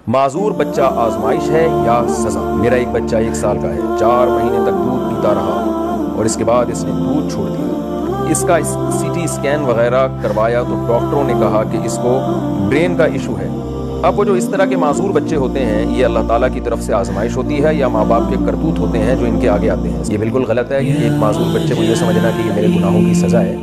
معذور بچہ آزمائش ہے یا سزا؟ میرا ایک بچہ 1 سال کا ہے، 4 مہینے تک دودھ پیتا رہا اور اس کے بعد اس نے دودھ چھوڑ دیا۔ اس کا سی ٹی اسکین وغیرہ کروایا تو ڈاکٹروں نے کہا کہ اس کو برین کا ایشو ہے۔ اب وہ جو اس طرح کے معذور بچے ہوتے ہیں، یہ اللہ تعالیٰ کی طرف سے آزمائش ہوتی ہے یا ماں باپ کے کرتوت ہوتے ہیں جو ان کے آگے آتے ہیں؟ یہ بالکل غلط ہے کہ ایک معذور بچے کو یہ سمجھنا کہ یہ میرے گناہوں کی سزا ہے،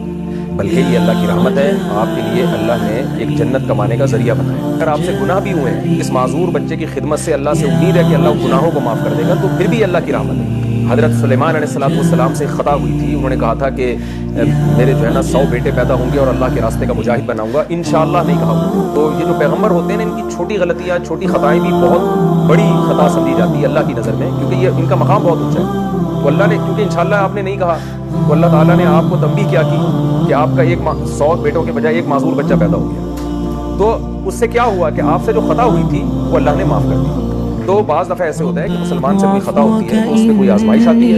بلکہ یہ اللہ کی رحمت ہے۔ آپ کے لیے اللہ نے ایک جنت کمانے کا ذریعہ بنایا۔ اگر آپ سے گناہ بھی ہوئے ہیں، اس معذور بچے کی خدمت سے اللہ سے امید ہے کہ اللہ گناہوں کو معاف کر دے گا، تو پھر بھی اللہ کی رحمت ہے۔ حضرت سلیمان علیہ السلام سے خطا ہوئی تھی، انہوں نے کہا تھا کہ میرے جو ہے نا 100 بیٹے پیدا ہوں گے اور اللہ کے راستے کا مجاہد بناؤں گا، انشاءاللہ نہیں کہا۔ تو یہ جو پیغمبر ہوتے ہیں نا، ان کی چھوٹی غلطیاں، چھوٹی خطائیں بھی بہت بڑی خطا سمجھی جاتی ہے اللہ کی نظر میں، کیونکہ یہ ان کا مقام بہت اونچا ہے۔ تو اللہ نے، کیونکہ انشاءاللہ آپ نے نہیں کہا، تو اللہ تعالیٰ نے آپ کو تنبیہ کیا کی کہ آپ کا 100 بیٹوں کے بجائے ایک معذور بچہ پیدا ہو گیا۔ تو اس سے کیا ہوا کہ آپ سے جو خطا ہوئی تھی وہ اللہ نے معاف کر دی۔ تو بعض دفعہ ایسے ہوتا ہے کہ مسلمان سے کوئی خطا ہوتی ہے تو اس پہ کوئی آزمائش آتی ہے،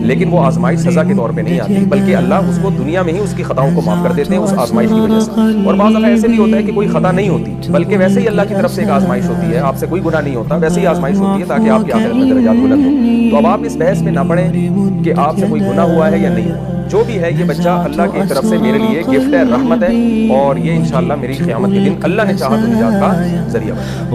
لیکن وہ آزمائش سزا کے طور پہ نہیں آتی، بلکہ اللہ اس کو دنیا میں ہی اس کی خطاؤں کو معاف کر دیتے ہیں اس آزمائش کی وجہ سے۔ اور بعض دفعہ ایسے بھی ہوتا ہے کہ کوئی خطا نہیں ہوتی، بلکہ ویسے ہی اللہ کی طرف سے ایک آزمائش ہوتی ہے، آپ سے کوئی گناہ نہیں ہوتا، ویسے ہی آزمائش ہوتی ہے تاکہ آپ کی آخرت میں درجات بلند ہوں۔ تو اب آپ اس بحث میں نہ پڑیں کہ آپ سے کوئی گناہ ہوا ہے یا نہیں ہوا۔ جو بھی ہے، یہ بچہ اللہ کی طرف سے میرے لیے گفٹ ہے، رحمت ہے، اور یہ انشاءاللہ میری قیامت کے دن اللہ نے چاہا تو نجات کا ذریعہ بنے۔